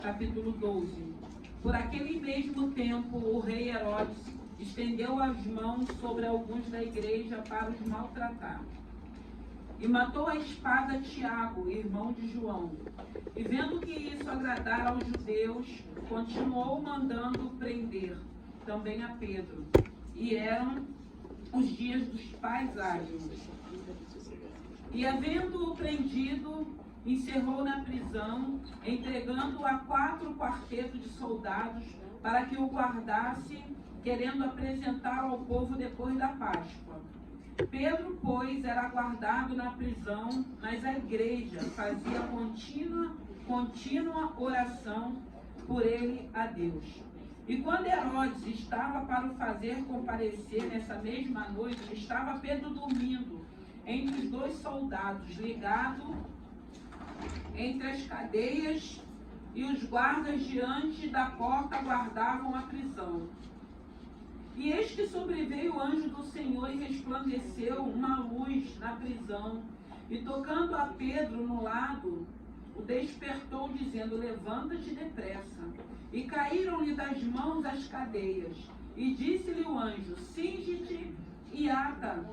Capítulo 12. Por aquele mesmo tempo, o rei Herodes estendeu as mãos sobre alguns da igreja para os maltratar. E matou a espada Tiago, irmão de João. E vendo que isso agradara aos judeus, continuou mandando prender também a Pedro. E eram os dias dos pais ágios. E havendo-o prendido, encerrou na prisão, entregando-o a 4 quartetos de soldados para que o guardasse, querendo apresentá-lo ao povo depois da Páscoa. Pedro, pois, era guardado na prisão, mas a igreja fazia contínua oração por ele a Deus. E quando Herodes estava para o fazer comparecer nessa mesma noite, estava Pedro dormindo entre os 2 soldados, ligado entre as cadeias, e os guardas diante da porta guardavam a prisão. E eis que sobreveio o anjo do Senhor e resplandeceu uma luz na prisão, e tocando a Pedro no lado, o despertou, dizendo: levanta-te depressa. E caíram-lhe das mãos as cadeias. E disse-lhe o anjo: cinge-te e ata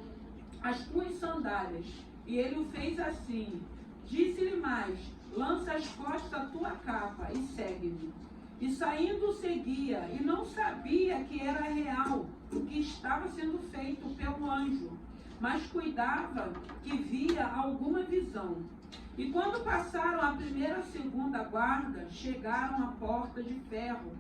as tuas sandálias. E ele o fez assim. Disse-lhe mais: lança as costas a tua capa e segue-me. E saindo seguia, e não sabia que era real o que estava sendo feito pelo anjo, mas cuidava que via alguma visão. E quando passaram a primeira e a segunda guarda, chegaram à porta de ferro,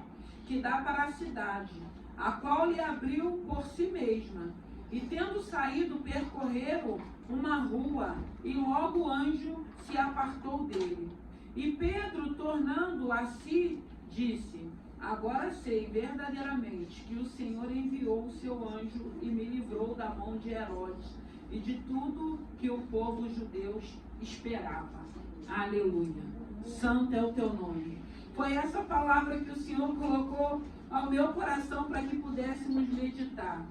que dá para a cidade, a qual lhe abriu por si mesma. E tendo saído, percorreram uma rua, e logo o anjo se apartou dele. E Pedro, tornando a si, disse: agora sei verdadeiramente que o Senhor enviou o seu anjo e me livrou da mão de Herodes e de tudo que o povo judeu esperava. Aleluia. Santo é o teu nome. Foi essa palavra que o Senhor colocou ao meu coração para que pudéssemos meditar.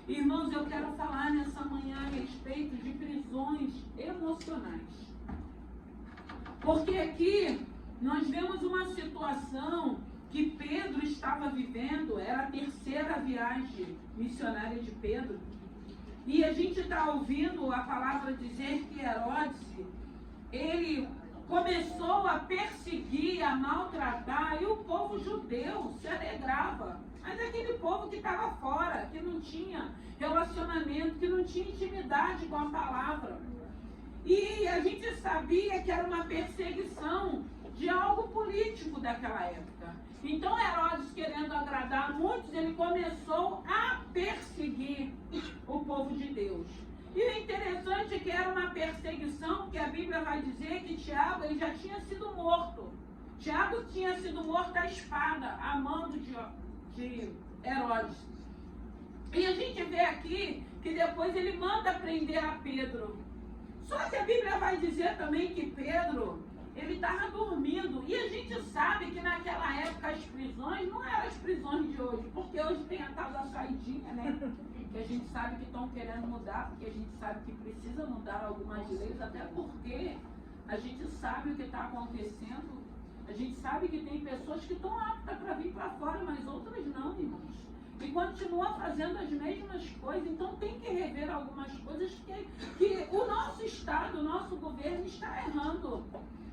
Irmãos, eu quero falar nessa manhã a respeito de prisões emocionais. Porque aqui nós vemos uma situação que Pedro estava vivendo, era a 3ª viagem missionária de Pedro. E a gente está ouvindo a palavra dizer que Herodes, ele começou a perseguir, a maltratar, e o povo judeu se alegrava. Mas aquele povo que estava fora, que não tinha relacionamento, que não tinha intimidade com a palavra. E a gente sabia que era uma perseguição de algo político daquela época. Então Herodes, querendo agradar muitos, ele começou a perseguir o povo de Deus. E o interessante é que era uma perseguição, porque a Bíblia vai dizer que Tiago ele já tinha sido morto. Tiago tinha sido morto à espada, a mando de Herodes. E a gente vê aqui que depois ele manda prender a Pedro. Só que a Bíblia vai dizer também que Pedro, ele estava dormindo. E a gente sabe que naquela época as prisões não eram as prisões de hoje, porque hoje tem a tal da saidinha, né? Que a gente sabe que estão querendo mudar, porque a gente sabe que precisa mudar algumas leis, até porque a gente sabe o que está acontecendo. A gente sabe que tem pessoas que estão aptas para vir para fora, mas outras não, irmãos. E continua fazendo as mesmas coisas. Então tem que rever algumas coisas que o nosso Estado, o nosso governo está errando.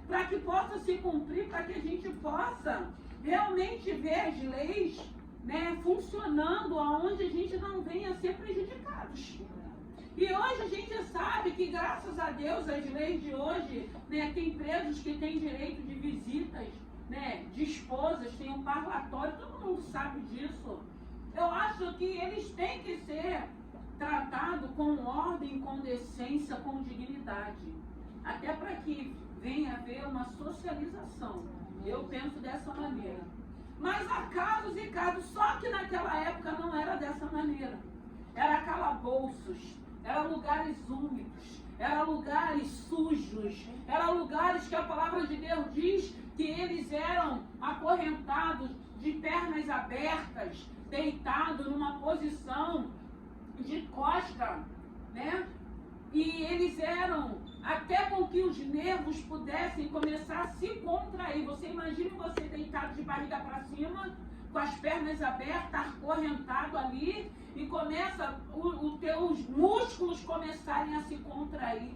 Para que possa se cumprir, para que a gente possa realmente ver as leis, né, funcionando, aonde a gente não venha a ser prejudicados. E hoje a gente sabe que, graças a Deus, as leis de hoje, né, tem presos que têm direito de visitas, né, de esposas, tem um parlatório, todo mundo sabe disso. Eu acho que eles têm que ser tratados com ordem, com decência, com dignidade. Até para que venha haver uma socialização. Eu penso dessa maneira. Mas há casos e casos, só que naquela época não era dessa maneira. Era calabouços, eram lugares úmidos, eram lugares sujos, eram lugares que a palavra de Deus diz que eles eram acorrentados, de pernas abertas, deitados numa posição de costa, né? E eles eram até com que os nervos pudessem começar a se contrair. Você imagina você deitado de barriga para cima, com as pernas abertas, acorrentado ali, e começa os teus músculos começarem a se contrair.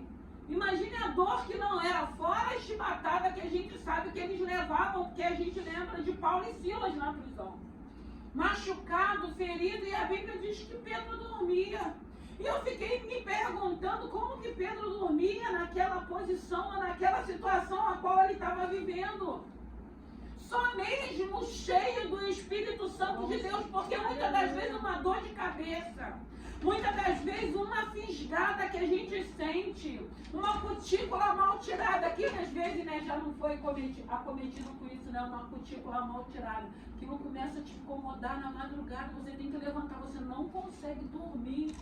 Imagine a dor que não era, fora a chibatada que a gente sabe que eles levavam, porque a gente lembra de Paulo e Silas na prisão. Machucado, ferido, e a Bíblia diz que Pedro dormia. E eu fiquei me perguntando como que Pedro dormia naquela posição, naquela situação a qual ele estava vivendo. Só mesmo cheio do Espírito Santo de Deus, porque muitas das vezes uma dor de cabeça, muitas das vezes uma fisgada que a gente sente, uma cutícula mal tirada, que às vezes, né, já não foi acometido com isso, né, uma cutícula mal tirada, que não começa a te incomodar na madrugada, você tem que levantar, você não consegue dormir.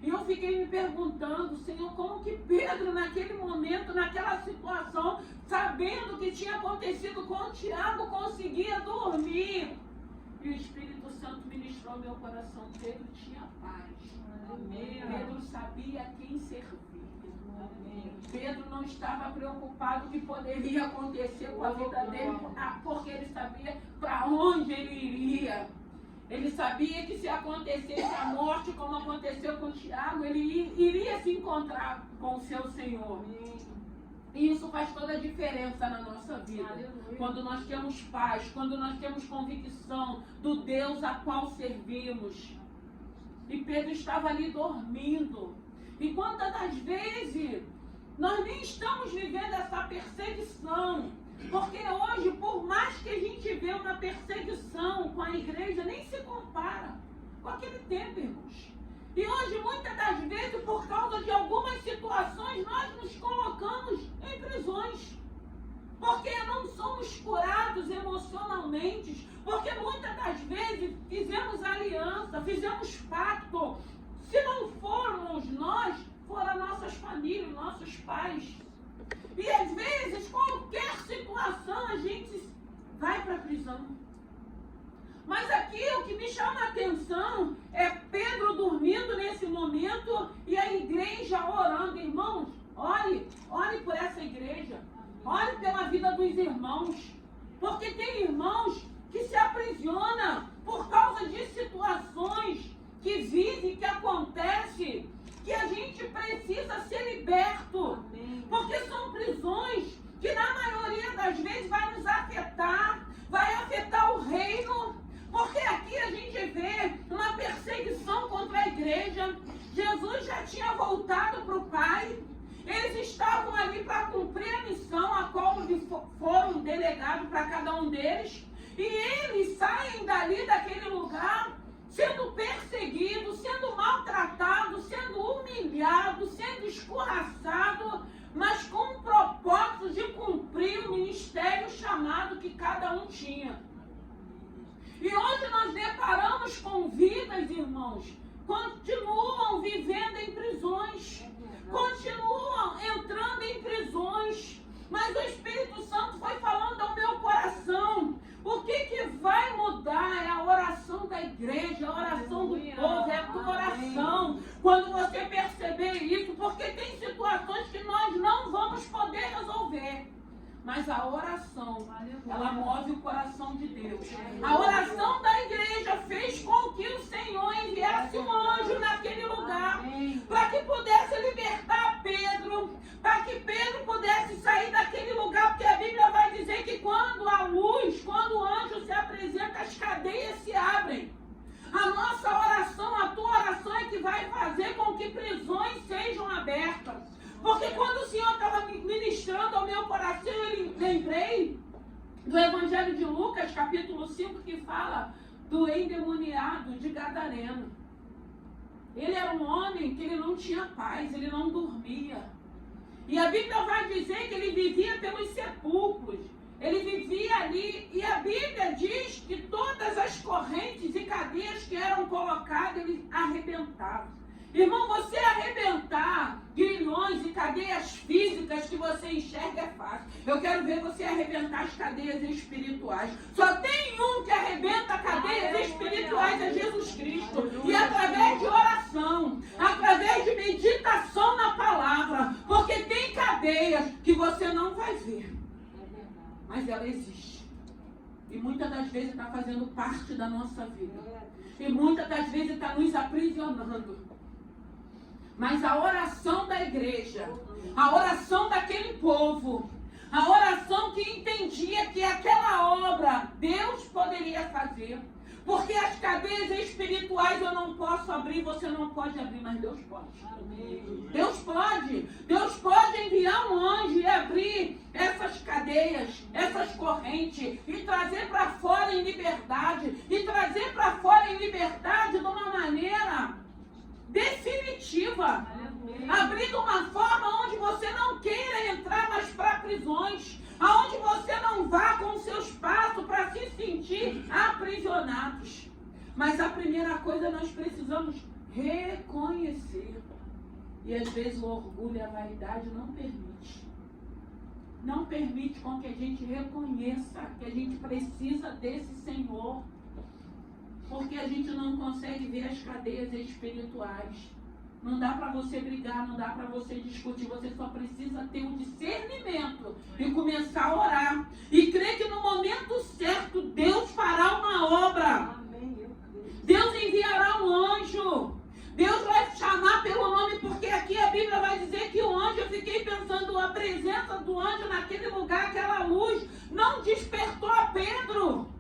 E eu fiquei me perguntando, Senhor, como que Pedro, naquele momento, naquela situação, sabendo o que tinha acontecido com o Tiago, conseguia dormir. E o Espírito Santo ministrou meu coração. Pedro tinha paz. Amém. Pedro sabia a quem servir. Amém. Pedro não estava preocupado com o que poderia acontecer com a vida dele, porque ele sabia para onde ele iria. Ele sabia que se acontecesse a morte, como aconteceu com Tiago, ele iria se encontrar com o seu Senhor. E isso faz toda a diferença na nossa vida. Aleluia. Quando nós temos paz, quando nós temos convicção do Deus a qual servimos. E Pedro estava ali dormindo. E quantas das vezes nós nem estamos vivendo essa perseguição. Porque hoje, por mais que a gente vê uma perseguição com a igreja, nem se compara com aquele tempo, irmãos. E hoje, muitas das vezes, por causa de algumas situações, nós nos colocamos em prisões. Porque não somos curados emocionalmente. Porque muitas das vezes fizemos aliança, fizemos pacto. Se não formos nós, foram nossas famílias, nossos pais. E às vezes, qualquer situação, a gente vai para a prisão. Mas aqui o que me chama a atenção é Pedro dormindo nesse momento e a igreja orando. Irmãos, ore por essa igreja. Ore pela vida dos irmãos. Porque tem irmãos que se aprisionam por causa de situações que vivem, que acontecem, que a gente precisa ser liberto. Amém. Porque são prisões que na maioria das vezes vai nos afetar, vai afetar o reino. Porque aqui a gente vê uma perseguição contra a igreja. Jesus já tinha voltado para o Pai. Eles estavam ali para cumprir a missão a qual foram delegados para cada um deles. E eles saem dali daquele lugar sendo perseguido, sendo maltratado, sendo humilhado, sendo escorraçado, mas com o propósito de cumprir o ministério chamado que cada um tinha. E hoje nós deparamos com vidas, irmãos, continuam vivendo em prisões, continuam entrando em prisões, mas o Espírito Santo foi falando ao meu coração. O que vai mudar é a oração da igreja, a oração do povo, é a tua oração. Quando você perceber isso, porque tem situações que nós não vamos poder resolver. Mas a oração, ela move o coração de Deus. A oração da igreja fez com que o Senhor enviasse um anjo naquele lugar, para que pudesse libertar Pedro, para que Pedro pudesse sair daquele lugar, porque a Bíblia vai dizer que quando a luz, quando o anjo se apresenta, as cadeias se abrem. A nossa oração, a tua oração é que vai fazer com que prisões sejam abertas. Porque quando o Senhor estava ministrando ao meu coração, eu lembrei do Evangelho de Lucas, capítulo 5, que fala do endemoniado de Gadareno. Ele era um homem que ele não tinha paz, ele não dormia. E a Bíblia vai dizer que ele vivia pelos sepulcros. Ele vivia ali, e a Bíblia diz que todas as correntes e cadeias que eram colocadas, ele arrebentava. Irmão, você arrebentar grilhões e cadeias físicas que você enxerga é fácil. Eu quero ver você arrebentar as cadeias espirituais. Só tem um que arrebenta cadeias espirituais, é Jesus Cristo. E através de oração, através de meditação na palavra. Porque tem cadeias Mas ela existe. E muitas das vezes está fazendo parte da nossa vida. E muitas das vezes está nos aprisionando. Mas a oração da igreja, a oração daquele povo, a oração que entendia que aquela obra Deus poderia fazer. Porque as cadeias espirituais eu não posso abrir, você não pode abrir, mas Deus pode. Deus pode. Deus pode enviar um anjo e abrir essas cadeias, essas correntes, e trazer para fora em liberdade. E trazer para fora em liberdade de uma maneira definitiva. Abrir de uma forma onde você não queira entrar mais para prisões. Aonde você não vá com os seus passos para se sentir aprisionados. Mas a primeira coisa nós precisamos reconhecer. E às vezes o orgulho e a vaidade não permite. Não permite com que a gente reconheça que a gente precisa desse Senhor. Porque a gente não consegue ver as cadeias espirituais. Não dá para você brigar, não dá para você discutir. Você só precisa ter o discernimento e começar a orar. E crer que no momento certo Deus fará uma obra. Deus enviará um anjo. Deus vai chamar pelo nome, porque aqui a Bíblia vai dizer que o anjo, eu fiquei pensando, a presença do anjo naquele lugar, aquela luz, não despertou a Pedro.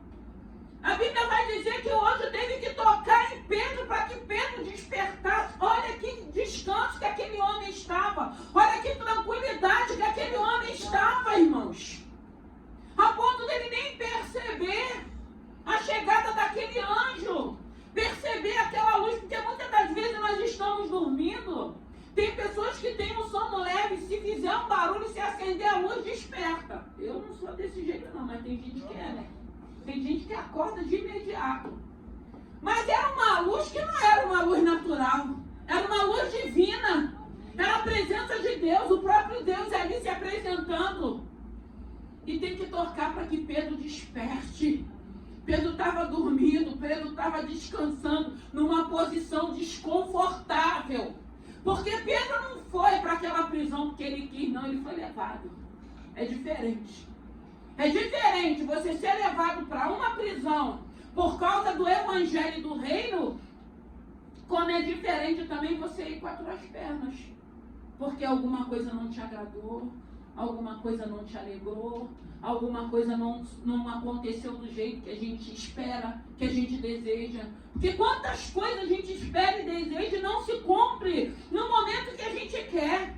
A Bíblia vai dizer que o anjo teve que tocar em Pedro para que Pedro despertasse. Olha que descanso que aquele homem estava. Olha que tranquilidade que aquele homem estava, irmãos. A ponto dele nem perceber a chegada daquele anjo. Perceber aquela luz, porque muitas das vezes nós estamos dormindo. Tem pessoas que têm um sono leve, se fizer um barulho, se acender a luz, desperta. Eu não sou desse jeito não, mas tem gente que é, né? Tem gente que acorda de imediato. Mas era uma luz que não era uma luz natural. Era uma luz divina. Era a presença de Deus, o próprio Deus ali se apresentando. E tem que tocar para que Pedro desperte. Pedro estava dormindo, Pedro estava descansando numa posição desconfortável. Porque Pedro não foi para aquela prisão porque ele quis, não, ele foi levado. É diferente. É diferente você ser levado para uma prisão por causa do evangelho do reino, como é diferente também você ir com as tuas pernas. Porque alguma coisa não te agradou, alguma coisa não te alegrou, alguma coisa não aconteceu do jeito que a gente espera, que a gente deseja. Porque quantas coisas a gente espera e deseja e não se cumpre no momento que a gente quer.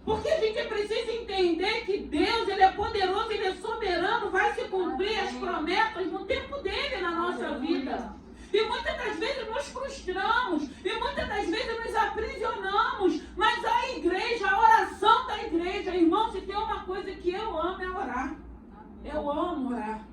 Porque a gente precisa entender que Deus, Ele é poderoso, Ele é soberano, vai se cumprir as promessas no tempo dEle na nossa vida. E muitas das vezes nos frustramos, e muitas das vezes nos aprisionamos, mas a igreja, a oração da igreja, irmão, se tem uma coisa que eu amo é orar. Eu amo orar.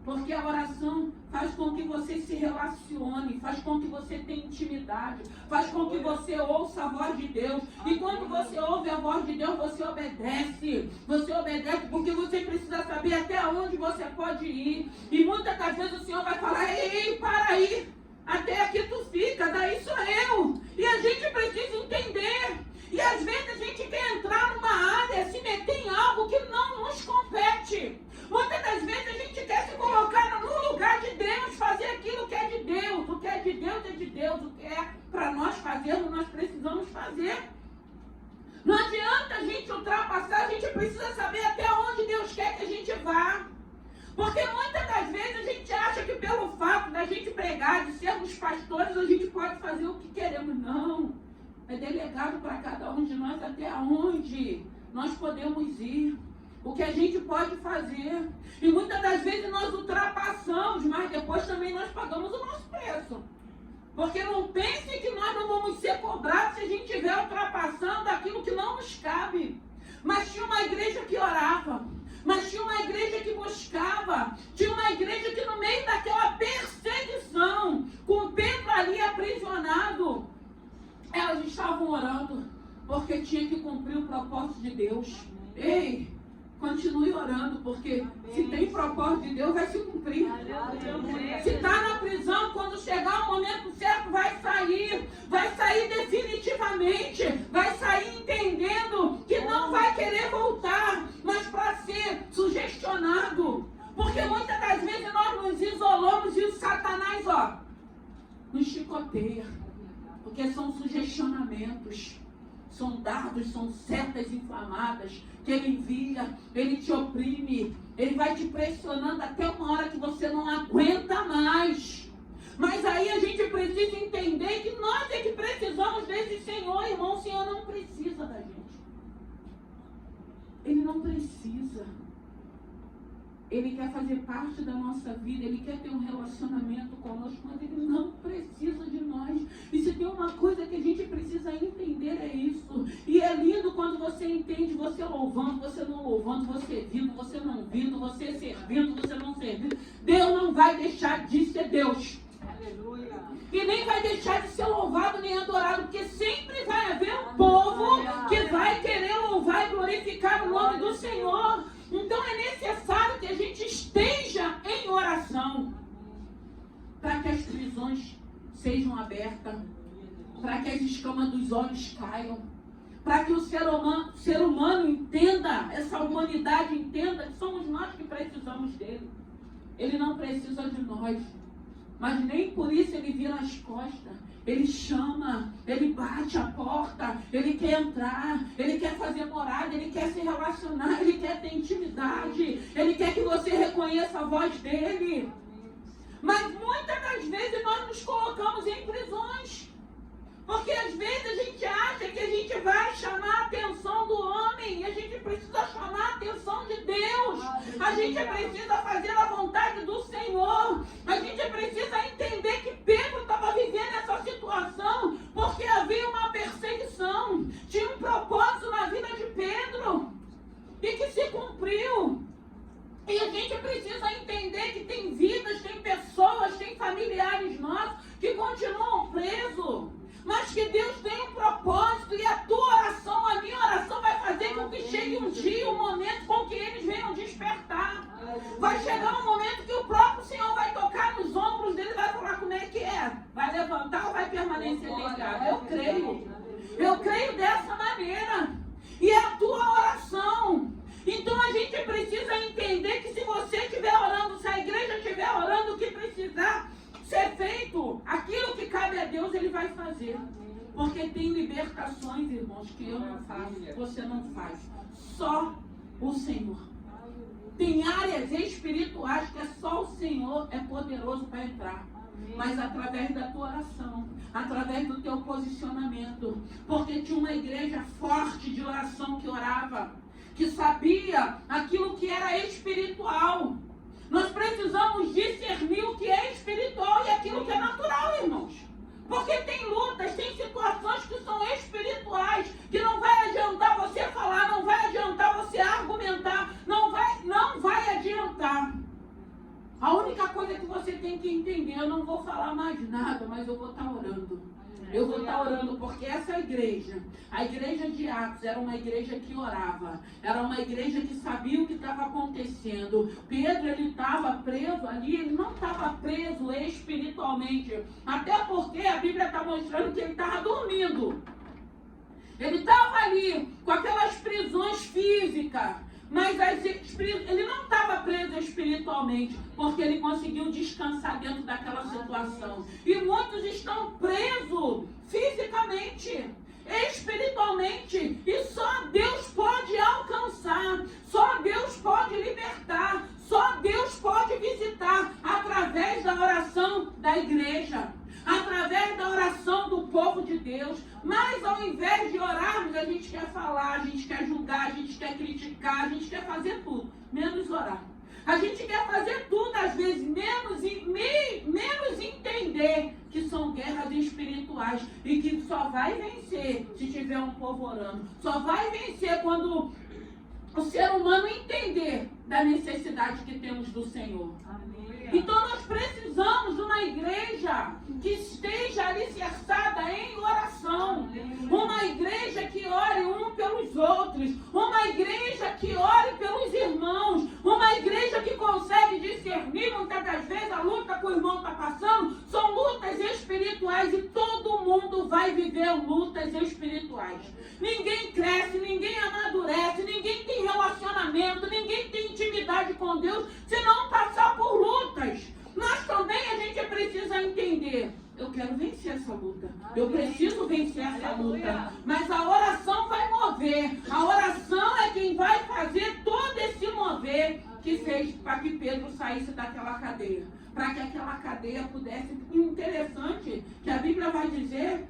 Porque a oração faz com que você se relacione, faz com que você tenha intimidade, faz com que você ouça a voz de Deus. E quando você ouve a voz de Deus, você obedece. Você obedece porque você precisa saber até onde você pode ir. E muitas das vezes o Senhor vai falar, ei, para aí. Até aqui tu fica, daí sou eu. E a gente precisa entender. E às vezes a gente quer entrar numa área, se meter em algo que não nos compete. Muitas das vezes a gente quer se colocar no lugar de Deus, fazer aquilo que é de Deus. O que é de Deus é de Deus. O que é para nós fazermos, nós precisamos fazer. Não adianta a gente ultrapassar, a gente precisa saber até onde Deus quer que a gente vá. Porque muitas das vezes a gente acha que pelo fato da gente pregar, de sermos pastores, a gente pode fazer o que queremos. Não. É delegado para cada um de nós até onde nós podemos ir. O que a gente pode fazer. E muitas das vezes nós ultrapassamos, mas depois também nós pagamos o nosso preço. Porque não pense que nós não vamos ser cobrados se a gente estiver ultrapassando aquilo que não nos cabe. Mas tinha uma igreja que orava. Mas tinha uma igreja que buscava. Tinha uma igreja que no meio daquela perseguição, com Pedro ali aprisionado, elas estavam orando. Porque tinha que cumprir o propósito de Deus. Ei! Continue orando, porque se tem propósito de Deus, vai se cumprir. Se está na prisão, quando chegar o momento certo, vai sair definitivamente, vai sair entendendo que não vai querer voltar, mas ser sugestionado. Porque muitas das vezes nós nos isolamos e o Satanás, nos chicoteia. Porque são sugestionamentos, são dardos, são setas inflamadas que ele envia, ele te oprime, ele vai te pressionando até uma hora que você não aguenta mais. Mas aí a gente precisa entender que nós é que precisamos desse Senhor, irmão. O Senhor não precisa da gente. Ele não precisa. Ele quer fazer parte da nossa vida, ele quer ter um relacionamento conosco, mas ele não precisa de nós. E se tem uma coisa que a gente precisa entender, é isso. E é lindo quando você entende, você louvando, você não louvando, você vindo, você não vindo, você servindo, você não servindo. Deus não vai deixar de ser Deus. Aleluia. E nem vai deixar de ser louvado nem adorado, porque sempre vai haver um povo que vai querer louvar e glorificar o nome do Senhor. Então é necessário que a gente esteja em oração para que as prisões sejam abertas, para que as escamas dos olhos caiam, para que o ser humano entenda, essa humanidade entenda que somos nós que precisamos dele. Ele não precisa de nós, mas nem por isso ele vira as costas. Ele chama, ele bate a porta, ele quer entrar, ele quer fazer morada, ele quer se relacionar, ele quer ter intimidade, ele quer que você reconheça a voz dele. Mas muitas das vezes nós nos colocamos em prisões, porque às vezes a gente acha que a gente vai chamar a atenção do homem, e a gente precisa chamar a atenção de Deus. A gente precisa fazer a vontade do Senhor. A gente precisa entender que Pedro estava vivendo essa situação porque havia uma perseguição. Tinha um propósito na vida de Pedro e que se cumpriu. E a gente precisa entender que tem vidas, tem pessoas, tem familiares nossos que continuam presos. Mas que Deus tem um propósito e a tua oração, a minha oração vai fazer com que chegue um dia, um momento com que eles venham despertar. Vai chegar um momento que o próprio Senhor vai tocar nos ombros dele e vai falar como é que é. Vai levantar ou vai permanecer deitado? Eu creio. Eu creio dessa maneira. E é a tua oração. Então a gente precisa entender que se você estiver orando, se a igreja estiver orando, o que precisar ser feito, aquilo que cabe a Deus, ele vai fazer. Porque tem libertações, irmãos, que eu não faço, você não faz. Só o Senhor. Tem áreas espirituais que é só o Senhor é poderoso para entrar. Mas através da tua oração, através do teu posicionamento. Porque tinha uma igreja forte de oração que orava, que sabia aquilo que era espiritual. Nós precisamos discernir o que é espiritual e aquilo que é natural, irmãos. Porque tem lutas, tem situações que são espirituais, que não vai adiantar você falar, não vai adiantar você argumentar, não vai adiantar. A única coisa que você tem que entender, eu não vou falar mais nada, mas eu vou estar orando. Eu vou estar orando porque essa igreja, a igreja de Atos, era uma igreja que orava. Era uma igreja que sabia o que estava acontecendo. Pedro, ele estava preso ali, ele não estava preso espiritualmente. Até porque a Bíblia está mostrando que ele estava dormindo. Ele estava ali com aquelas prisões físicas. Mas ele não estava preso espiritualmente, porque ele conseguiu descansar dentro daquela situação. E muitos estão presos fisicamente, espiritualmente, e só Deus pode alcançar, só Deus pode libertar, só Deus pode visitar através da oração da igreja, através da oração do povo de Deus. Mas ao invés de orarmos, a gente quer falar, a gente quer julgar, a gente quer criticar, a gente quer fazer tudo, menos orar. A gente quer fazer tudo, às vezes, menos entender que são guerras espirituais e que só vai vencer se tiver um povo orando. Só vai vencer quando o ser humano entender da necessidade que temos do Senhor. Então nós precisamos de uma igreja que esteja alicerçada em oração. Uma igreja que ore um pelos outros. Uma igreja que ore pelos irmãos. Uma igreja que consegue discernir, muitas das vezes, a luta que o irmão está passando são lutas espirituais e todo mundo vai viver lutas espirituais. Ninguém cresce, ninguém amadurece, ninguém tem relacionamento, ninguém com Deus se não passar por lutas. Nós também a gente precisa entender. Eu quero vencer essa luta. Eu preciso vencer essa luta. Mas a oração vai mover. A oração é quem vai fazer todo esse mover que fez para que Pedro saísse daquela cadeia. Para que aquela cadeia pudesse... Interessante que a Bíblia vai dizer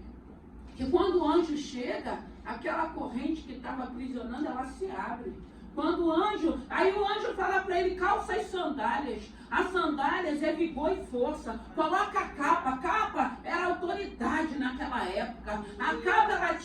que quando o anjo chega, aquela corrente que estava aprisionando, ela se abre. Quando o anjo, aí o anjo fala para ele, calça as sandálias. As sandálias é vigor e força. Coloca a capa. A capa era autoridade naquela época. A capa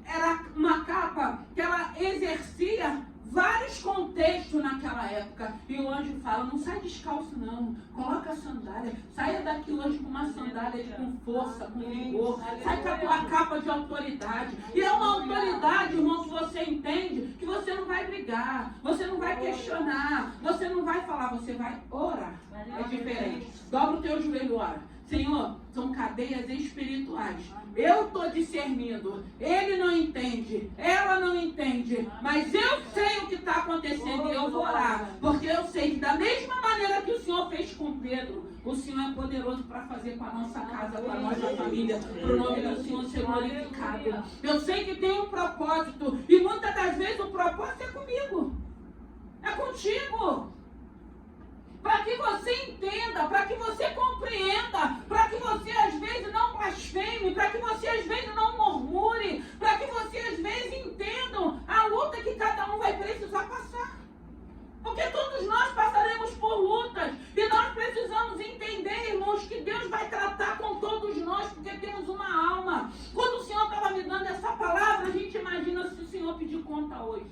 era uma capa que ela exercia vários contextos naquela época. E o anjo fala, não sai descalço não, coloca a sandália, saia daqui hoje com uma sandália com força, com vigor, sai com a tua capa de autoridade. E é uma autoridade, irmão, que você entende que você não vai brigar, você não vai questionar, você não vai falar, você vai orar. É diferente. Dobra o teu joelho, ora. Senhor, são cadeias espirituais. Eu estou discernindo. Ele não entende, ela não entende, mas eu sei o que está acontecendo e eu vou orar. Porque eu sei que da mesma maneira que o Senhor fez com Pedro, o Senhor é poderoso para fazer com a nossa casa, com a nossa família, para o nome do Senhor ser glorificado. Eu sei que tem um propósito e muitas das vezes o propósito é comigo. É contigo. Para que você entenda, para que você compreenda, para que você às vezes não blasfeme, para que você às vezes não murmure, para que você às vezes entenda a luta que cada um vai precisar passar. Porque todos nós passaremos por lutas e nós precisamos entender, irmãos, que Deus vai tratar com todos nós, porque temos uma alma. Quando o Senhor estava me dando essa palavra, a gente imagina se o Senhor pedir conta hoje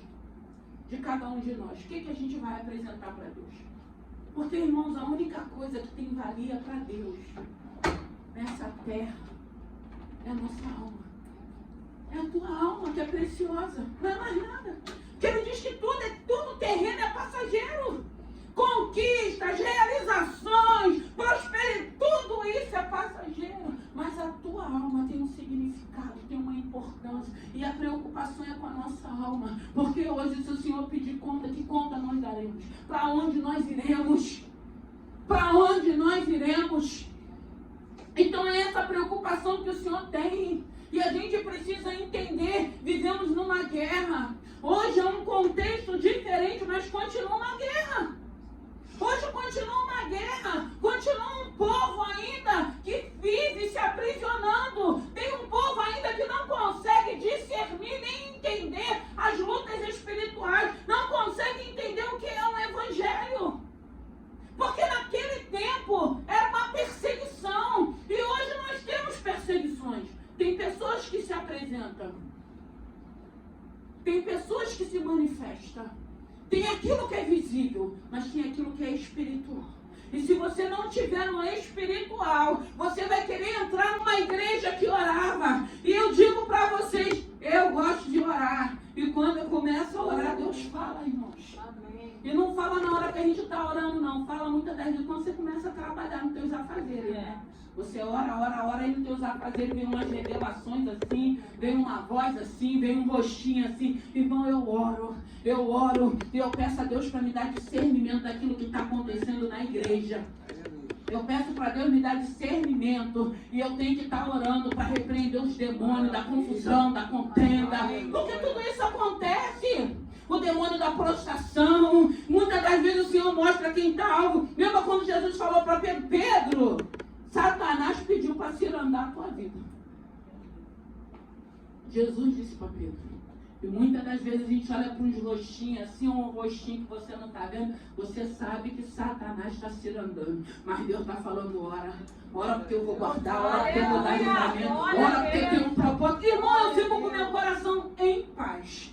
de cada um de nós. O que a gente vai apresentar para Deus? Porque, irmãos, a única coisa que tem valia para Deus nessa terra é a nossa alma. É a tua alma que é preciosa. Não é mais nada. Porque ele diz que tudo terreno é passageiro. Conquistas, realizações, prosperidade, tudo isso é passageiro. Mas a tua alma tem um significado, tem uma importância. E a preocupação é com a nossa alma. Porque hoje, se o Senhor pedir conta, que conta nós daremos? Para onde nós iremos? Para onde nós iremos? Então é essa preocupação que o Senhor tem. E a gente precisa entender, vivemos numa guerra. Hoje é um contexto diferente, mas continua uma guerra. Hoje continua uma guerra, continua um povo ainda que vive se aprisionando. Tem um povo ainda que não consegue discernir nem entender as lutas espirituais, não consegue entender o que é um evangelho. Porque naquele tempo era uma perseguição e hoje nós temos perseguições. Tem pessoas que se apresentam, tem pessoas que se manifestam. Tem aquilo que é visível, mas tem aquilo que é espiritual. E se você não tiver no espiritual, você vai querer entrar numa igreja que orava. E eu digo para vocês, eu gosto de orar. E quando eu começo a orar, Deus fala, irmãos. Amém. E não fala na hora que a gente está orando, não. Fala muitas das vezes quando você começa a trabalhar nos teus afazeres, né? Você ora, e nos teus afazeres vem umas revelações assim, vem uma voz assim, vem um rostinho assim. Irmão, eu oro, e eu peço a Deus para me dar discernimento daquilo que está acontecendo na igreja. Eu peço para Deus me dar discernimento, e eu tenho que estar orando para repreender os demônios da confusão, da contenda, porque tudo isso acontece. O demônio da prostração, muitas das vezes o Senhor mostra quem está alvo. Lembra quando Jesus falou para Pedro? Satanás pediu para cirandar a tua vida. Jesus disse para Pedro. E muitas das vezes a gente olha para uns rostinhos assim, um rostinho que você não está vendo, você sabe que Satanás está cirandando. Mas Deus está falando, ora porque eu vou guardar, ora porque eu vou dar livramento, ora porque tem um propósito. Irmão, eu fico com meu coração em paz.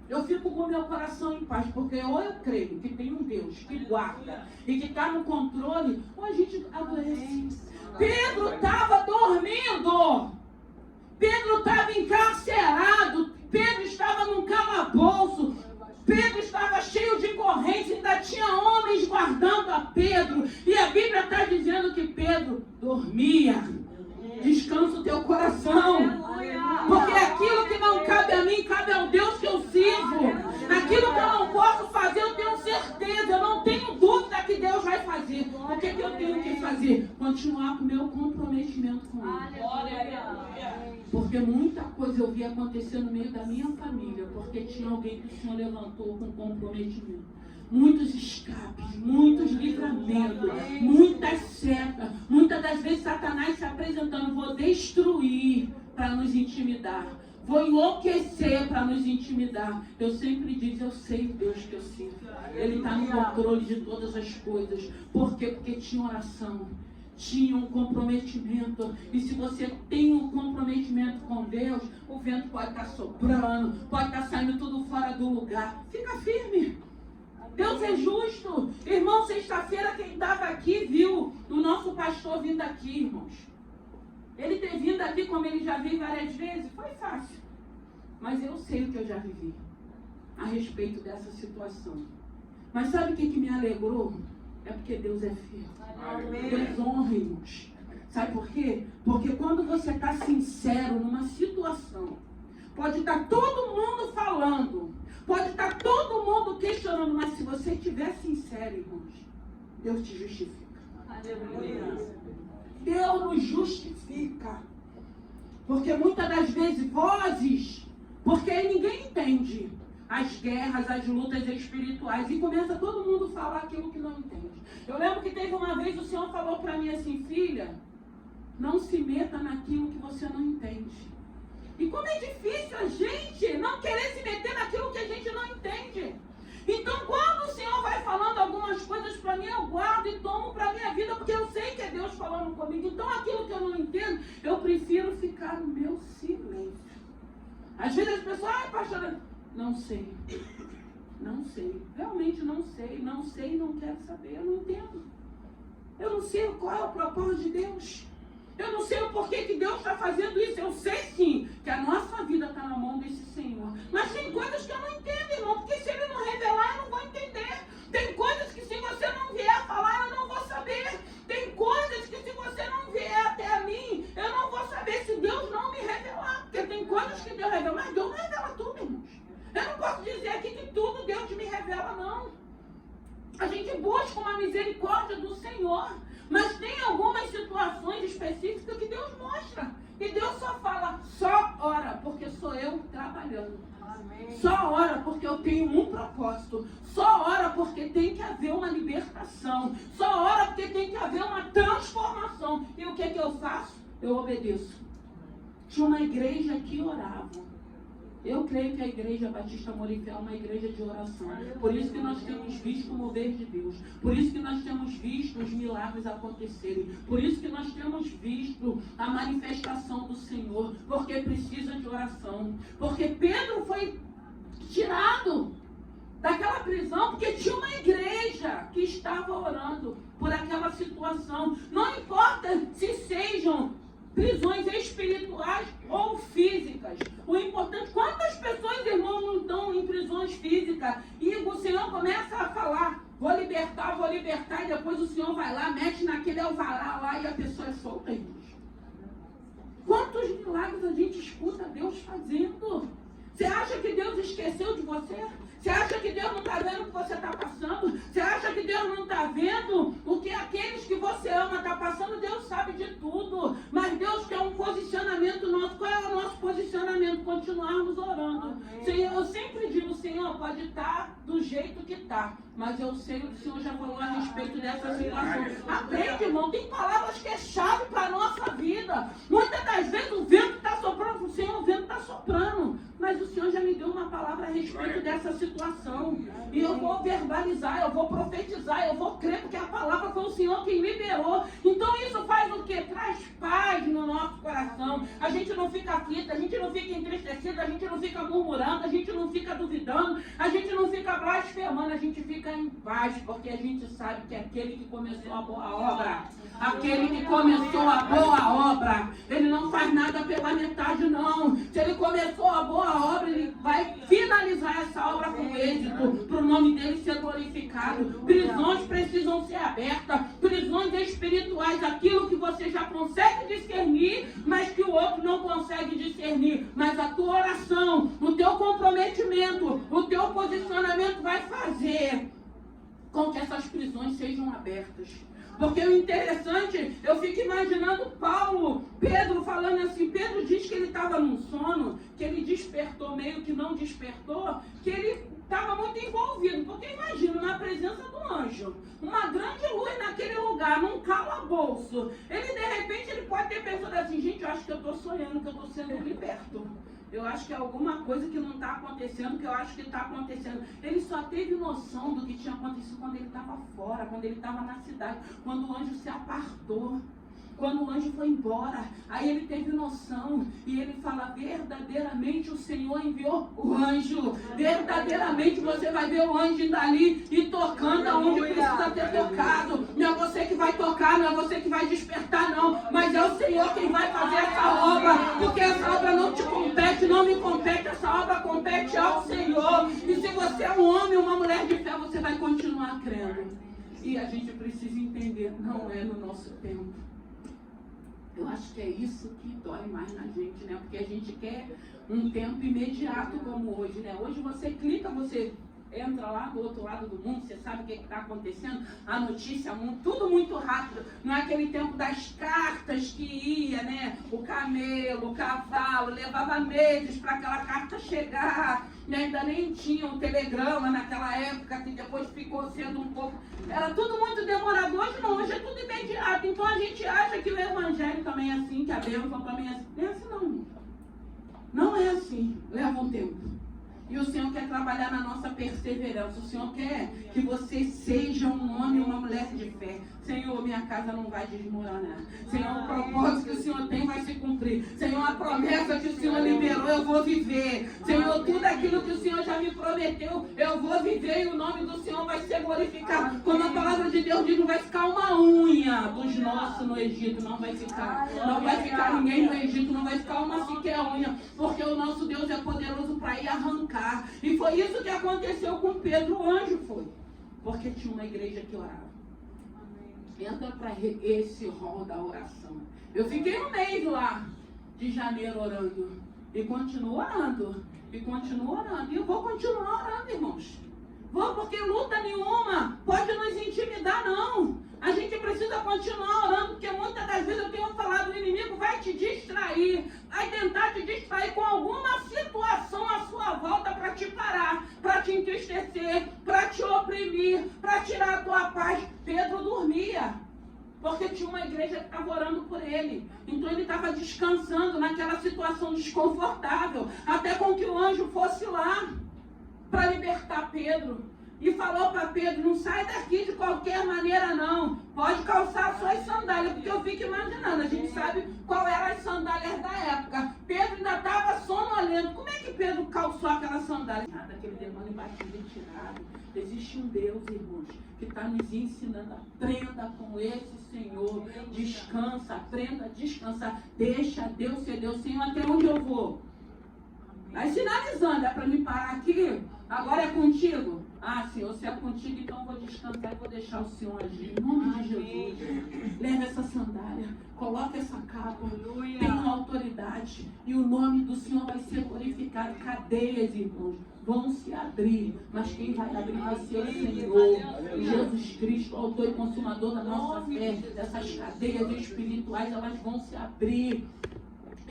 Eu fico com meu coração em paz, porque ou eu creio que tem um Deus que guarda e que está no controle, ou a gente adoece. Pedro estava dormindo. Pedro estava encarcerado. Pedro estava num calabouço. Pedro estava cheio de correntes. Ainda tinha homens guardando a Pedro. E a Bíblia está dizendo que Pedro dormia. Descansa o teu coração. Porque aquilo que não cabe a mim, cabe ao Deus que eu sirvo. Aquilo que eu não posso fazer, eu tenho certeza. Eu não O que eu tenho que fazer? Continuar com o meu comprometimento com Ele. Porque muita coisa eu vi acontecer no meio da minha família, porque tinha alguém que o Senhor levantou com comprometimento. Muitos escapes, muitos livramentos, muitas setas, muitas das vezes Satanás se apresentando, vou destruir para nos intimidar. Vou enlouquecer para nos intimidar. Eu sempre digo, eu sei o Deus que eu sirvo. Ele está no controle de todas as coisas. Por quê? Porque tinha oração, tinha um comprometimento. E se você tem um comprometimento com Deus, o vento pode estar soprando, pode estar saindo tudo fora do lugar. Fica firme. Deus é justo. Irmão, sexta-feira quem estava aqui viu o nosso pastor vindo aqui, irmãos. Ele ter vindo aqui, como ele já veio várias vezes, foi fácil. Mas eu sei o que eu já vivi a respeito dessa situação. Mas sabe o que me alegrou? É porque Deus é fiel. Deus honra, irmãos. Sabe por quê? Porque quando você está sincero numa situação, pode estar todo mundo falando, pode estar todo mundo questionando, mas se você estiver sincero, irmãos, Deus te justifica. Aleluia. Deus nos justifica. Porque muitas das vezes vozes, porque ninguém entende as guerras, as lutas espirituais, e começa todo mundo a falar aquilo que não entende. Eu lembro que teve uma vez o Senhor falou para mim assim, filha, não se meta naquilo que você não entende. E como é difícil a gente não querer se meter naquilo que a gente não entende. Então, quando o Senhor vai falando algumas coisas para mim, eu guardo e tomo para a minha vida, porque eu sei que é Deus falando comigo. Então, aquilo que eu não entendo, eu prefiro ficar no meu silêncio. Às vezes as pessoas, pastora, não sei. Não sei. Realmente não sei. Não sei e não quero saber. Eu não entendo. Eu não sei qual é o propósito de Deus. Eu não sei o porquê que Deus está fazendo isso. Eu sei sim que a nossa vida está na mão desse Senhor. Mas tem coisas que eu não entendo, irmão. Porque se Ele não revelar, eu não vou entender. Tem coisas que se você não vier falar, eu não vou saber. Tem coisas que se você não vier até mim, eu não vou saber se Deus não me revelar. Porque tem coisas que Deus revela, mas Deus não revela tudo, irmãos. Eu não posso dizer aqui que tudo Deus me revela, não. A gente busca uma misericórdia do Senhor. Mas tem algumas situações específicas que Deus mostra. E Deus só fala, só ora, porque sou eu trabalhando. Amém. Só ora porque eu tenho um propósito. Só ora porque tem que haver uma libertação. Só ora porque tem que haver uma transformação. E o que é que eu faço? Eu obedeço. Tinha uma igreja que orava. Eu creio que a Igreja Batista Amor e Fé é uma igreja de oração. Por isso que nós temos visto o mover de Deus. Por isso que nós temos visto os milagres acontecerem. Por isso que nós temos visto a manifestação do Senhor. Porque precisa de oração. Porque Pedro foi tirado daquela prisão porque tinha uma igreja que estava orando por aquela situação. Não importa se sejam prisões espirituais ou físicas. O importante, quantas pessoas, irmãos, não estão em prisões físicas e o Senhor começa a falar, vou libertar, e depois o Senhor vai lá, mete naquele alvará lá e a pessoa é solta, irmãos. Quantos milagres a gente escuta Deus fazendo? Você acha que Deus esqueceu de você? Você acha que Deus não está vendo o que você está passando? Você acha que Deus não está vendo o que aqueles que você ama estão passando? Deus sabe de tudo. Mas Deus quer um posicionamento nosso. Qual é o nosso posicionamento? Continuarmos orando. Senhor, eu sempre digo, Senhor, pode estar do jeito que está. Mas eu sei o que o Senhor já falou a respeito dessa situação. Aprende, irmão. Tem palavras que é chave para a nossa vida. Muitas das vezes o vento está soprando. O Senhor, o vento está soprando. Mas o Senhor já me deu uma palavra a respeito dessa situação. E eu vou verbalizar, eu vou profetizar, eu vou crer, porque a palavra foi o Senhor quem liberou. Então isso faz o quê? Traz paz no nosso coração. A gente não fica aflito, a gente não fica entristecido, a gente não fica murmurando, a gente não fica duvidando, a gente não fica blasfemando, a gente fica em paz, porque a gente sabe que aquele que começou a boa obra, aquele que começou a boa obra, ele não faz nada pela metade, não. Se ele começou a boa obra, ele vai finalizar essa obra com êxito, para o nome dele ser glorificado. Prisões precisam ser abertas, prisões espirituais, aquilo que você já consegue discernir, mas que o outro não consegue discernir. Mas a tua oração, o teu comprometimento, o teu posicionamento vai fazer com que essas prisões sejam abertas. Porque o interessante, eu fico imaginando Pedro falando assim, Pedro diz que ele estava num sono, que ele despertou, meio que não despertou, que ele estava muito envolvido. Porque imagina, na presença do anjo, uma grande luz naquele lugar, num calabouço, ele de repente ele pode ter pensado assim, gente, eu acho que eu estou sonhando, que eu estou sendo liberto. Eu acho que é alguma coisa que não está acontecendo, que eu acho que está acontecendo. Ele só teve noção do que tinha acontecido quando ele estava fora, quando ele estava na cidade, quando o anjo se apartou, quando o anjo foi embora. Aí ele teve noção e ele fala, verdadeiramente o Senhor enviou o anjo. Verdadeiramente você vai ver o anjo indo ali e tocando aonde precisa ter tocado. Não é você que vai tocar, não é você que vai despertar, não. Mas é o Senhor quem vai fazer essa obra, porque essa obra não te compete, não me compete, essa obra compete ao Senhor. E se você é um homem, uma mulher de fé, você vai continuar crendo. E a gente precisa entender, não é no nosso tempo. Eu acho que é isso que dói mais na gente, né? Porque a gente quer um tempo imediato como hoje, né? Hoje você clica, você entra lá do outro lado do mundo, você sabe o que está acontecendo, a notícia, tudo muito rápido. Não é aquele tempo das cartas que ia, né? O camelo, o cavalo, levava meses para aquela carta chegar, né? Ainda nem tinha um telegrama naquela época, que depois ficou sendo um pouco... Era tudo muito demorado. Hoje não, hoje é tudo imediato. Então a gente acha que o evangelho também é assim, que a bênção também é assim. Não é assim não. Não é assim. Leva um tempo. E o Senhor quer trabalhar na nossa perseverança. O Senhor quer que você seja um homem e uma mulher de fé. Senhor, minha casa não vai desmoronar. Senhor, o propósito que o Senhor tem vai se cumprir. Senhor, a promessa que o Senhor liberou, eu vou viver. Senhor, tudo aquilo que o Senhor já me prometeu, eu vou viver e o nome do Senhor vai ser glorificado. Como a palavra de Deus diz, não vai ficar uma unha dos nossos no Egito. Não vai ficar. Não vai ficar ninguém no Egito. Não vai ficar uma sequer unha. Porque o nosso Deus é poderoso para ir arrancar. E foi isso que aconteceu com Pedro. O anjo foi. Porque tinha uma igreja que orava. Entra para esse rol da oração. Eu fiquei um mês lá de janeiro orando. E continuo orando. E continuo orando. E eu vou continuar orando, irmãos. Vou, porque luta nenhuma pode nos intimidar, não. A gente precisa continuar orando, porque muitas das vezes eu tenho falado, o inimigo vai te distrair, vai tentar te distrair com alguma situação à sua volta para te parar, para te entristecer, para te oprimir, para tirar a tua paz. Pedro dormia, porque tinha uma igreja que estava orando por ele. Então ele estava descansando naquela situação desconfortável, até com que o anjo fosse lá para libertar Pedro. E falou para Pedro, não sai daqui de qualquer maneira não, pode calçar suas sandálias, porque eu fico imaginando, a gente sabe qual eram as sandálias da época. Pedro ainda estava sonolento, como é que Pedro calçou aquela sandália? Nada, aquele demônio batido e tirado. Existe um Deus, irmãos, que está nos ensinando, aprenda com esse Senhor, descansa, aprenda a descansar, deixa Deus ser Deus. Senhor, até onde eu vou? Aí sinalizando, é para me parar aqui, agora é contigo? Ah, Senhor, se é contigo, então eu vou descansar e vou deixar o Senhor agir. Em nome de Jesus, leve essa sandália, coloque essa capa, tenha autoridade e o nome do Senhor vai ser glorificado. Cadeias, irmãos, vão se abrir, mas quem vai abrir vai ser o Senhor, Jesus Cristo, autor e consumador da nossa fé. Essas cadeias espirituais, elas vão se abrir.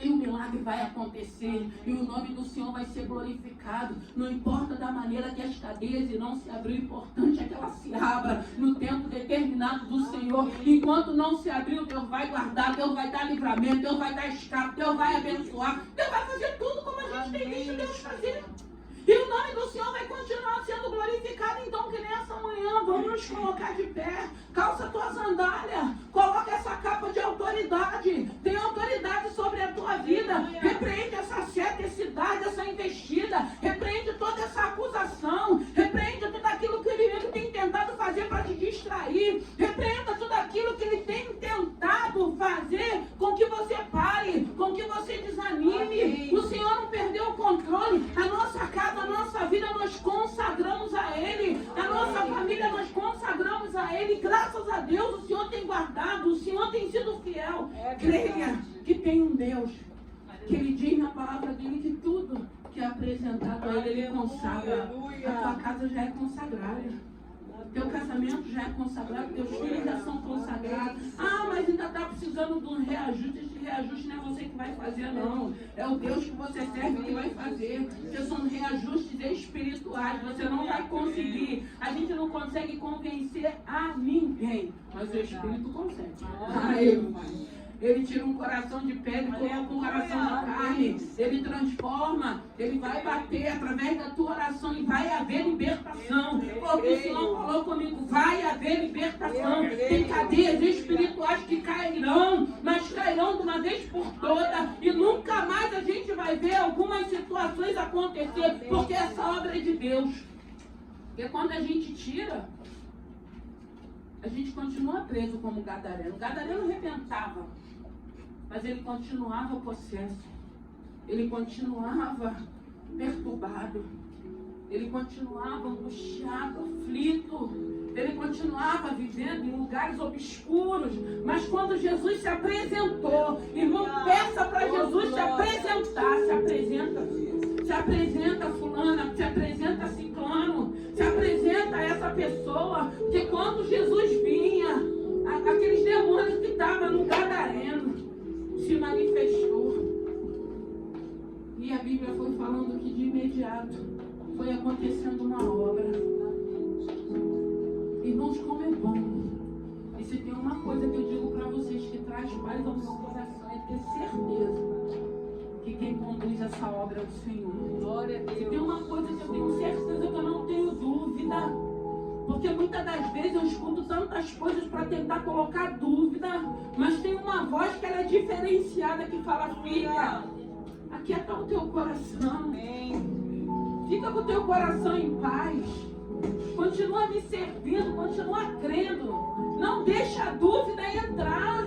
E o milagre vai acontecer, e o nome do Senhor vai ser glorificado. Não importa da maneira que as cadeias irão se abrir, o importante é que ela se abra no tempo determinado do Senhor. Enquanto não se abriu, Deus vai guardar, Deus vai dar livramento, Deus vai dar escape, Deus vai abençoar, Deus vai fazer tudo como a gente tem visto Deus fazer. E o nome do Senhor vai continuar sendo glorificado. Então, que nessa manhã, vamos nos colocar de pé. Calça a tua sandália. Coloca essa capa de autoridade. Tem autoridade sobre a tua vida. Repreende essa seta, esse dardo, essa investida. Repreende toda essa acusação. Repreende tudo aquilo que o inimigo tem tentado fazer para te distrair. Repreenda tudo aquilo que ele tem tentado fazer com que você pare, com que você desanime. O Senhor não perdeu o controle. A nossa casa, a nossa vida, nós consagramos a Ele. A nossa família, nós consagramos a Ele. Graças a Deus, o Senhor tem guardado, o Senhor tem sido fiel. Creia que tem um Deus, que Ele diz na palavra dele que tudo que é apresentado a Ele, Ele consagra. A tua casa já é consagrada. Teu casamento já é consagrado, teus filhos já são consagrados. Ah, mas ainda está precisando de um reajuste. Esse reajuste não é você que vai fazer, não. É o Deus que você serve que vai fazer. Porque são reajustes espirituais. Você não vai conseguir. A gente não consegue convencer a ninguém. Mas o Espírito consegue. Ele tira um coração de pedra e coloca um coração de carne. Ele transforma. Ele vai bater através da tua oração e vai haver libertação. Porque o Senhor falou comigo, vai haver libertação. Tem cadeias espirituais que cairão, mas cairão de uma vez por toda. E nunca mais a gente vai ver algumas situações acontecer, porque essa obra é de Deus. Porque quando a gente tira, a gente continua preso como Gadareno. O Gadareno arrebentava, mas ele continuava possesso. Ele continuava perturbado. Ele continuava angustiado, aflito. Ele continuava vivendo em lugares obscuros. Mas quando Jesus se apresentou, irmão, peça para Jesus se apresentar. Se apresenta. Se apresenta fulana, se apresenta ciclano, se apresenta essa pessoa. Porque quando Jesus vinha, aqueles demônios que estavam no Gadareno se manifestou. E a Bíblia foi falando que de imediato foi acontecendo uma obra. Irmãos, como é bom. E se tem uma coisa que eu digo para vocês que traz paz ao meu coração, é ter certeza que quem conduz essa obra é o Senhor. Glória a Deus. Se tem uma coisa que eu tenho certeza, que eu não tenho dúvida, porque muitas das vezes eu escuto tantas coisas para tentar colocar dúvida, mas tem uma voz que ela é diferenciada que fala, filha, aquieta o teu coração. Fica com o teu coração em paz. Continua me servindo, continua crendo. Não deixa a dúvida entrar.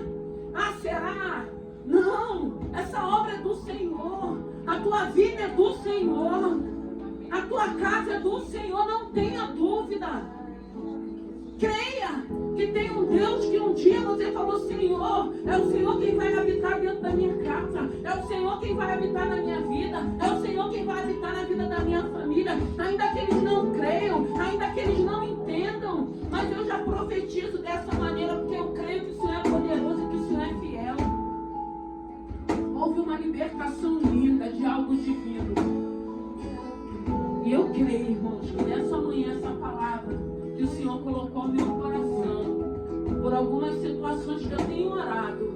Ah, será? Não, essa obra é do Senhor. A tua vida é do Senhor. A tua casa é do Senhor, não tenha dúvida. Creia que tem um Deus que um dia você falou, Senhor, é o Senhor quem vai habitar dentro da minha casa, é o Senhor quem vai habitar na minha vida, é o Senhor quem vai habitar na vida da minha família. Ainda que eles não creiam, ainda que eles não entendam, mas eu já profetizo dessa maneira, porque eu creio que o Senhor é poderoso e que o Senhor é fiel. Houve uma libertação linda de algo divino. E eu creio, irmãos, que nessa manhã essa palavra que o Senhor colocou no meu coração, por algumas situações que eu tenho orado,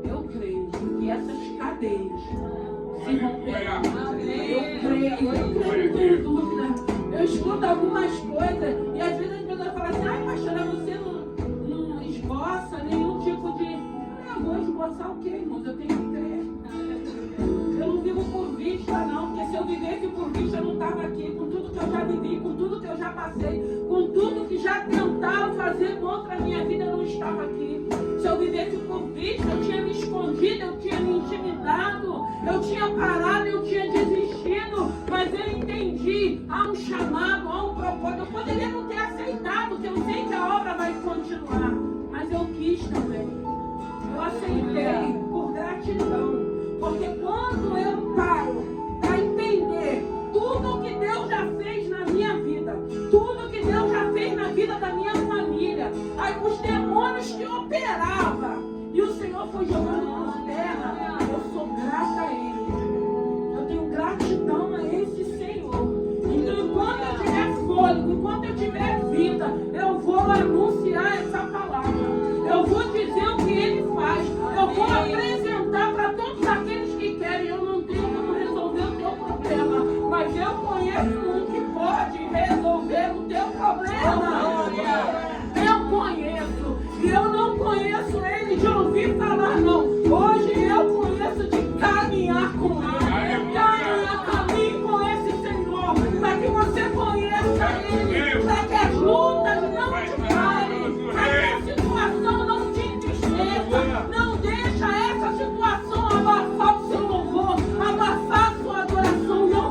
eu creio que essas cadeias se romperão. Eu creio, não tenho dúvida. Eu escuto algumas coisas e às vezes as pessoas falam assim, ai pastora, você não esboça nenhum tipo de... Eu vou esboçar o quê, irmãos? Eu tenho que crer. Eu não vivo por vista, não, porque se eu vivesse por vista, eu não estava aqui, com tudo que eu já vivi, com tudo que eu já passei, com tudo que já tentaram fazer contra a minha vida, eu não estava aqui. Se eu vivesse por vista, eu tinha me escondido, eu tinha me intimidado, eu tinha parado, eu tinha desistido, mas eu entendi, há um chamado, há um propósito. Eu poderia não ter aceitado, porque eu sei que a obra vai continuar, mas eu quis também. Eu aceitei por gratidão. Porque quando eu paro para entender tudo que Deus já fez na minha vida, tudo que Deus já fez na vida da minha família, aí os demônios que operavam, e o Senhor foi jogando por terra, eu sou grata a Ele. Eu tenho gratidão a esse Senhor. Então, enquanto eu tiver fôlego, enquanto eu tiver vida, eu vou anunciar essa palavra. Eu vou dizer o que Ele faz. Eu vou apresentar para todos aqueles que querem. Eu não tenho como resolver o teu problema, mas eu conheço um que pode resolver o teu problema. Eu conheço. E eu não conheço Ele de ouvir falar, não. Hoje eu conheço de caminhar com Ele. Caminhe com esse Senhor, para que você conheça Ele, para que as lutas não te parem, para que a situação não te entristeça. Não deixa essa situação abafar o seu louvor, abafar a sua adoração. Não.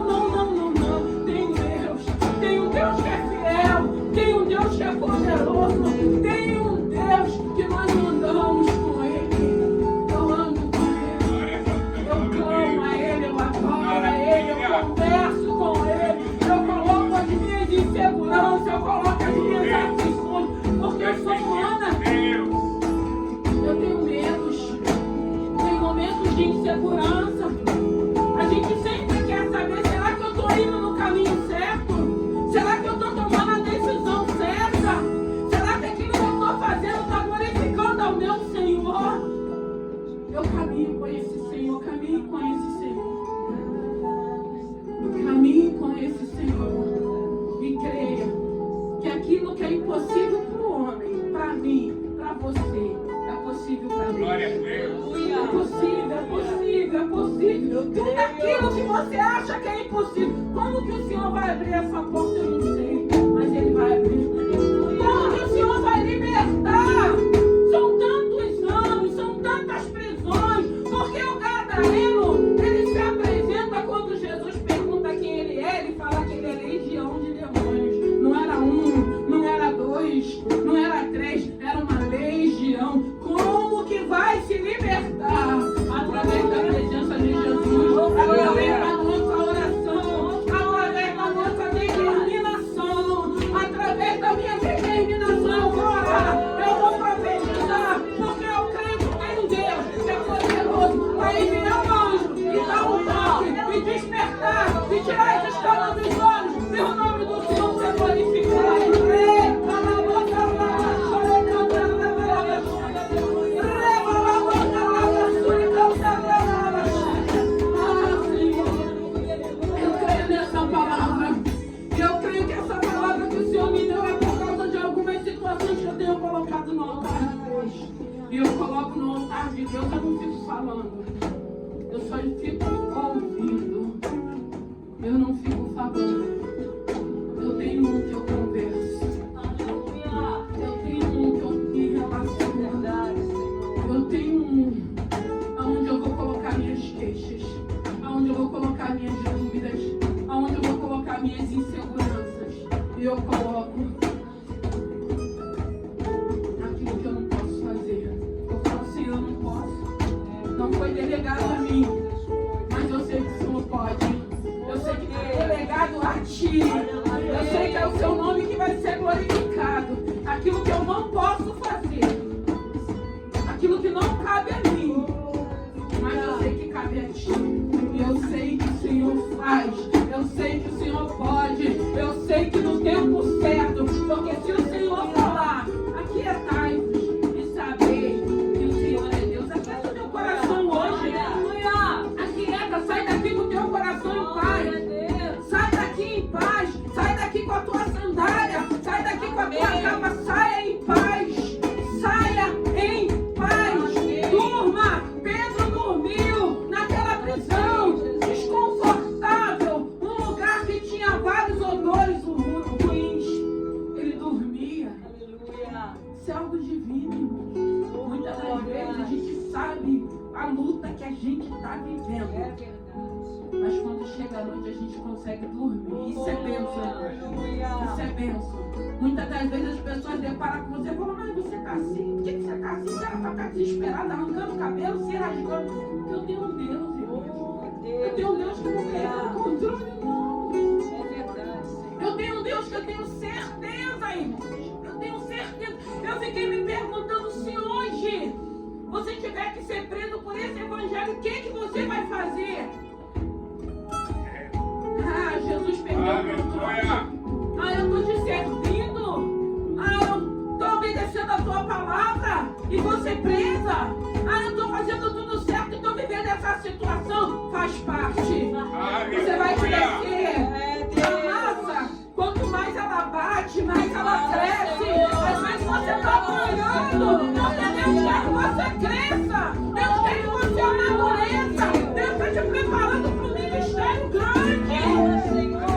Tem um Deus que é fiel, tem um Deus que é poderoso, tem um Deus que nós andamos com Ele. Eu aquilo que você acha que é impossível. Como que o Senhor vai abrir essa porta? Eu não sei, mas Ele vai abrir. Como que o Senhor vai libertar? São tantos anos, são tantas prisões, porque o gadareno, ele se apresenta quando Jesus pergunta quem ele é, ele fala que ele é legião de demônios. Não era um, não era dois, não era três, era uma legião. Como que vai se libertar? Através da presença de Jesus, através da nossa oração, através da nossa determinação, através da minha determinação. Eu vou orar, eu vou profetizar, porque eu creio que tem um Deus que é poderoso para enviar um anjo e dar um toque, e despertar, e tirar as escamas dos olhos, e o nome do Senhor ser glorificado. E eu coloco no altar de Deus, eu não fico falando, eu só fico ouvindo, eu não fico falando. Eu tenho um que eu converso, eu tenho um que eu me relaciono, eu tenho um aonde eu vou colocar minhas queixas, aonde eu vou colocar minhas dúvidas, aonde eu vou colocar minhas inseguranças, e eu coloco aquilo que eu não posso fazer. Eu falo assim, eu não posso, não foi delegado a mim, mas eu sei que o Senhor pode, eu sei que foi delegado a ti, eu sei que é o seu nome que vai ser glorificado. Aquilo que eu não posso fazer, aquilo que não cabe a mim, mas eu sei que cabe a ti, e eu sei que o Senhor faz, eu sei que o Senhor pode, eu sei que no tempo certo, porque se o Senhor falar, aquietai-vos e saber que o Senhor é Deus. Aquieta o teu coração hoje, aquieta, sai daqui com o teu coração em paz, sai daqui em paz, sai daqui com a tua sandália, sai daqui com a tua capa, saia em paz, saia em paz, durma. Pedro dormiu naquela prisão desconfortável, um lugar que tinha vários odores ruins, ele dormia. Isso é algo divino, irmão. Muitas das vezes a gente sabe a luta que a gente está vivendo, mas quando chega a noite a gente consegue dormir. Isso é bênção, irmão. Isso é bênção. Muitas das vezes as pessoas deparam com você e falam, mas você está assim? Por que você está assim? Você está desesperada, arrancando o cabelo, se rasgando? Eu tenho um Deus, irmão. Eu tenho um Deus que não perde o controle, não. Eu tenho um Deus que eu tenho certeza, irmãos. Eu tenho certeza. Eu fiquei me perguntando se hoje você tiver que ser preso por esse evangelho, o que você vai fazer? Ah, Jesus perdeu o controle. Ah, eu estou te servindo. Ah, eu estou obedecendo a tua palavra e vou ser presa. Ah, eu estou fazendo tudo certo e estou vivendo essa situação. Faz parte. Você vai crescer. A massa, quanto mais ela bate, mais ela cresce. Às vezes você está apanhando, porque Deus quer que você cresça. Deus quer que você amadureça. Deus está te preparando para um ministério grande. Senhor,